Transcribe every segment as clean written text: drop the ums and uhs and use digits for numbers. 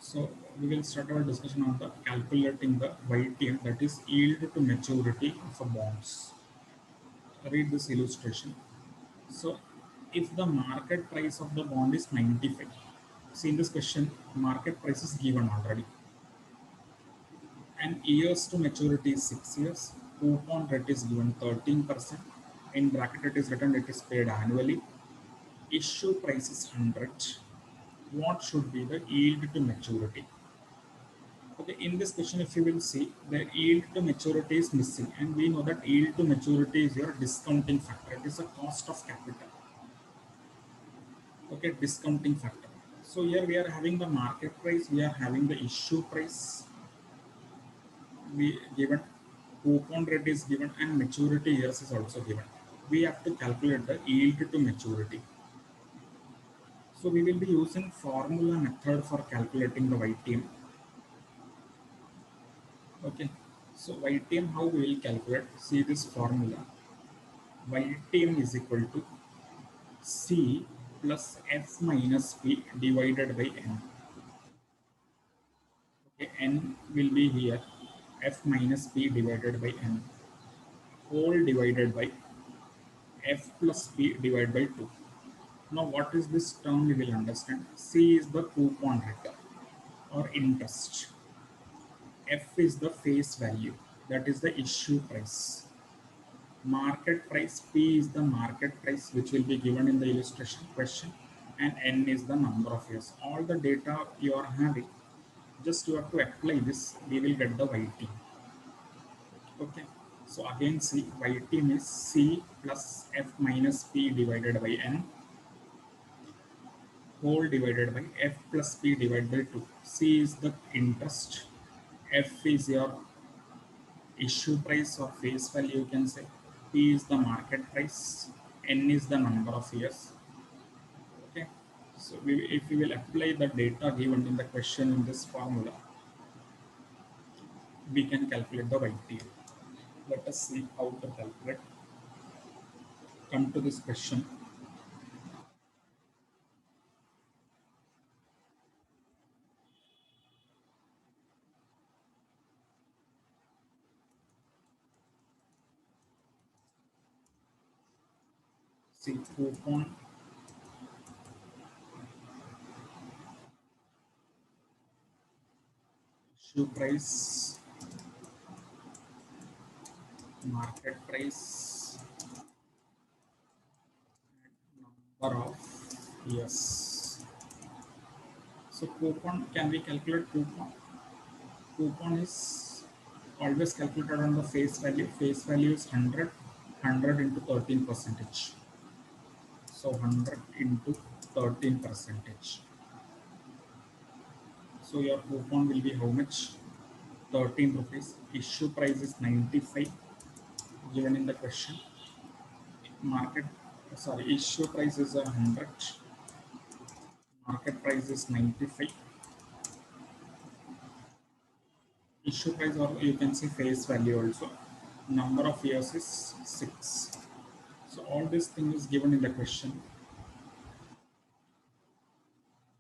So we will start our discussion on the calculating the YTM, that is yield to maturity of bonds. Read this illustration. So if the market price of the bond is 95, see in this question market price is given already, and years to maturity is 6 years, coupon rate is given 13%, in bracket it is written it is paid annually, issue price is 100. What should be the yield to maturity? Okay, in this question, if you will see, the yield to maturity is missing, and we know that yield to maturity is your discounting factor. It is a cost of capital. Okay, discounting factor. So here we are having the market price, we are having the issue price, we given coupon rate is given, and maturity years is also given. We have to calculate the yield to maturity. So we will be using formula method for calculating the YTM. Okay, so YTM, how we will calculate? See this formula. YTM is equal to C plus F minus P divided by N. Okay, N will be here, F minus P divided by N, whole divided by F plus P divided by 2. Now what is this term we will understand? C is the coupon rate or interest. F is the face value, that is the issue price. Market price, P is the market price which will be given in the illustration question, and N is the number of years. All the data you are having, just you have to apply this, we will get the YT. Okay, so again see, YT is C plus F minus P divided by N, whole divided by F plus P divided by 2. C is the interest, F is your issue price or face value, you can say. P is the market price, N is the number of years. Okay, so if we will apply the data given in the question in this formula, we can calculate the YT. Let us see how to calculate. Come to this question. See, coupon issue price, market price, number of years. So coupon, can we calculate coupon? Coupon is always calculated on the face value. Face value is 100, 100 into 13 percentage. So 100 into 13 percentage. So your coupon will be how much? 13 rupees. Issue price is 95 given in the question. Market, sorry, issue price is 100. Market price is 95. Issue price, or you can say face value also. Number of years is 6. So all this thing is given in the question.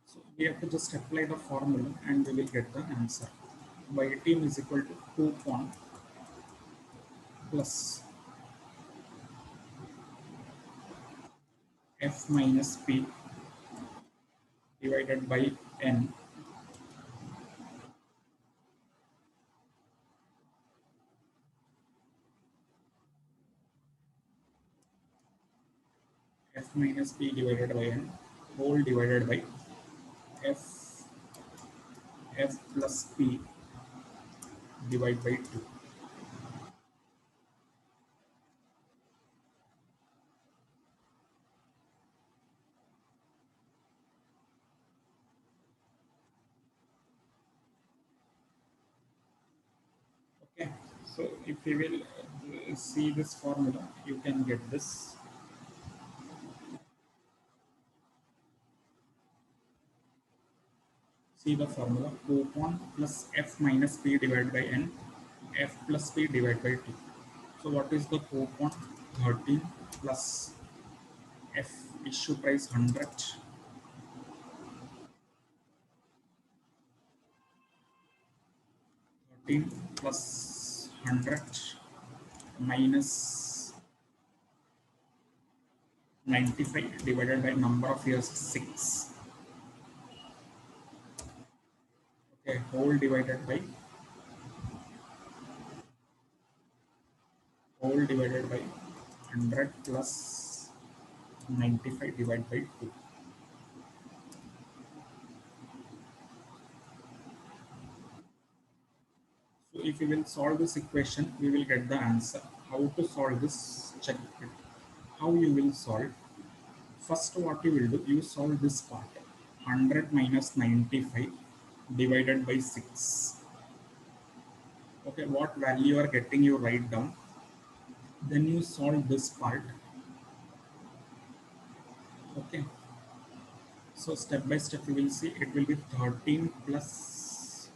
So we have to just apply the formula and we will get the answer. YTM is equal to coupon plus F minus P divided by N, F minus P divided by N, whole divided by F plus P divided by 2. Okay, so if we will see this formula, you can get this. See the formula, coupon plus F minus P divided by N, F plus P divided by 2. So what is the coupon? 13 plus F issue price 100 13 plus 100 minus 95 divided by number of years 6. Okay, whole divided by 100 plus 95 divided by 2. So if we will solve this equation, we will get the answer. How to solve this? Check it. How you will solve? First, what you will do, you solve this part. 100 minus 95 divided by 6. Okay, what value you are getting, you write down. Then you solve this part. Okay. So step by step, you will see it will be 13 plus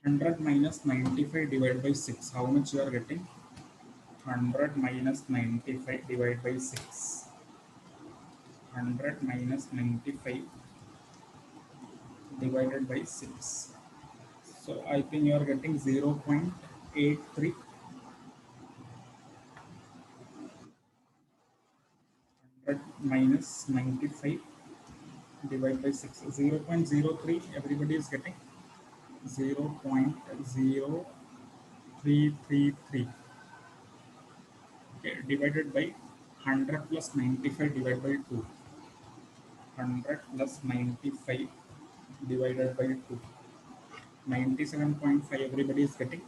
100 minus 95 divided by 6. How much you are getting? 100 minus 95 divided by 6. 100 minus 95 divided by 6. So I think you are getting 0.83. 100 minus 95 divided by 6. 0.03. Everybody is getting 0.0333. Okay, divided by 100 plus 95 divided by 2. 100 plus 95 divided by 2. 97.5 everybody is getting.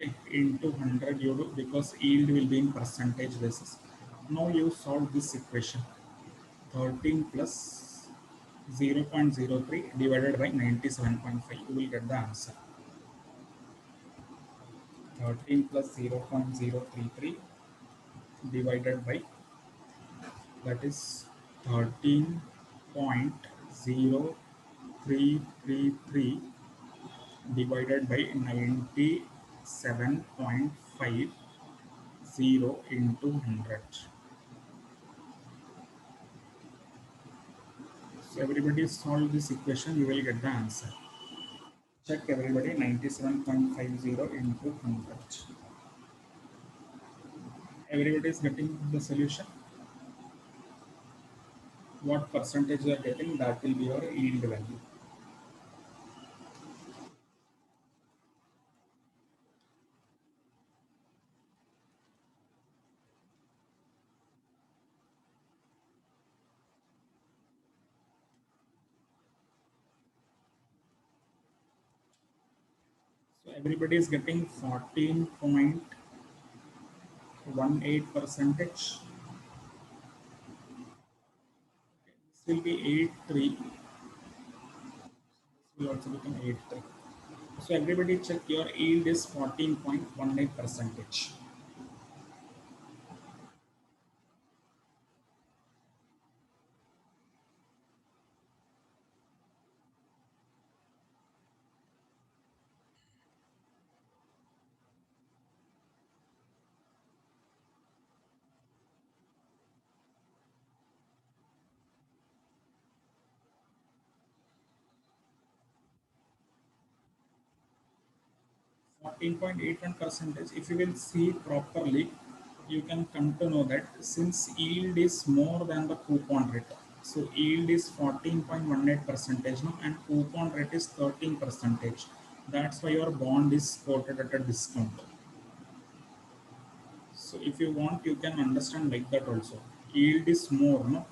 Okay, into 100 you do, because yield will be in percentage basis. Now you solve this equation. 13 plus 0.03 divided by 97.5. You will get the answer. 13 plus 0.033 divided by, that is 13.0333 divided by 97.50 into 100. So everybody solve this equation, you will get the answer. Check everybody, 97.50 into 100. Everybody is getting the solution. What percentage you are getting, that will be your yield value. So everybody is getting 14.18 percentage. This will be 83. This will also become 83. So everybody check, your yield is 14.18 percentage. 14.81 percentage. If you will see properly, you can come to know that since yield is more than the coupon rate, so yield is 14.18 percentage now, and coupon rate is 13 percentage. That's why your bond is quoted at a discount. So if you want, you can understand like that also. Yield is more, no?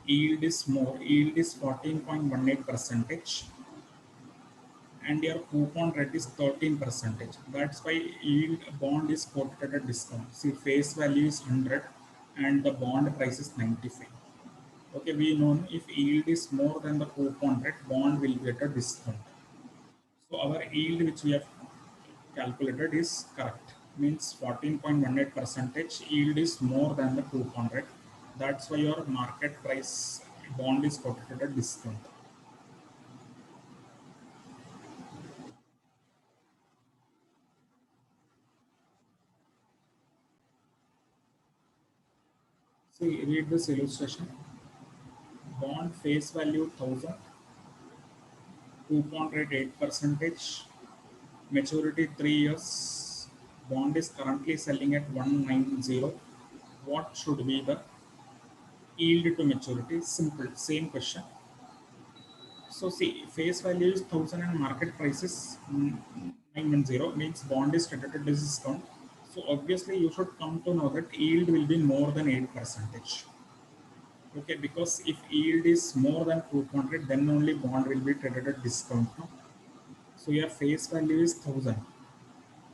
Yield is more. Yield is 14.18 percentage, and your coupon rate is 13 percentage. That's why yield bond is quoted at a discount. See, face value is 100 and the bond price is 95. Okay, we know if yield is more than the coupon rate, bond will get a discount. So our yield which we have calculated is correct. Means 14.18 percentage yield is more than the coupon rate. That's why your market price bond is quoted at a discount. See, read this illustration. Bond face value 1000, coupon rate 8%, maturity 3 years. Bond is currently selling at 190. What should be the yield to maturity? Simple, same question. So see, face value is 1000 and market price is 910, means bond is traded at discount. So obviously you should come to know that yield will be more than 8%. Okay, because if yield is more than 200, then only bond will be traded at discount. No? So your face value is 1000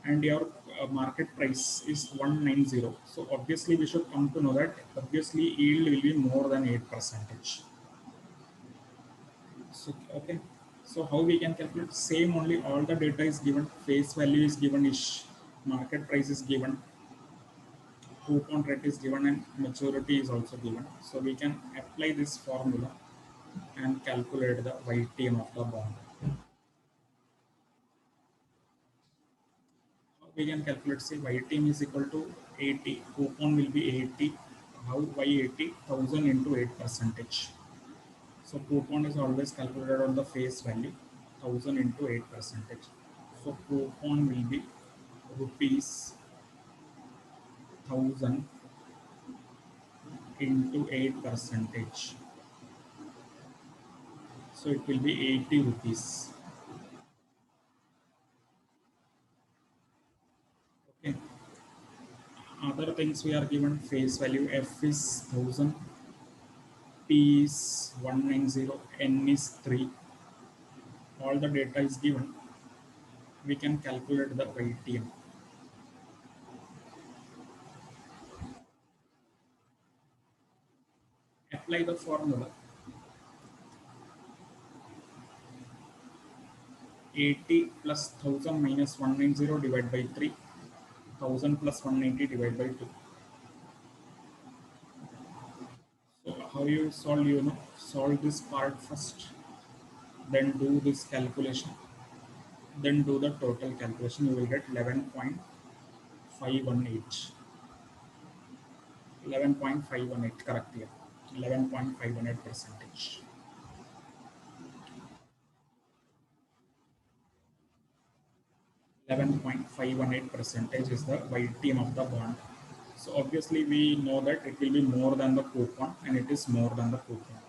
and your market price is 190. So obviously we should come to know that obviously yield will be more than 8%. So, okay. So how we can calculate? Same only, all the data is given, face value is given, ish, market price is given, coupon rate is given, and maturity is also given. So we can apply this formula and calculate the YTM of the bond. We can calculate, say YTM is equal to 80, coupon will be 80. How? Why 80? 1000 into 8%. So coupon is always calculated on the face value, 1000 into 8%. So coupon will be rupees 1000 into 8%. So it will be 80 rupees. Okay. Other things we are given, face value F is 1000, P is 190, N is 3. All the data is given. We can calculate the YTM. Apply the formula. 80 plus 1000 minus 190 divided by 3. 1000 plus 190 divided by 2. So how you solve, solve this part first, then do this calculation, then do the total calculation. You will get 11.518. 11.518, correct here. 11.518%. 11.518% is the YTM of the bond. So obviously we know that it will be more than the coupon, and it is more than the coupon.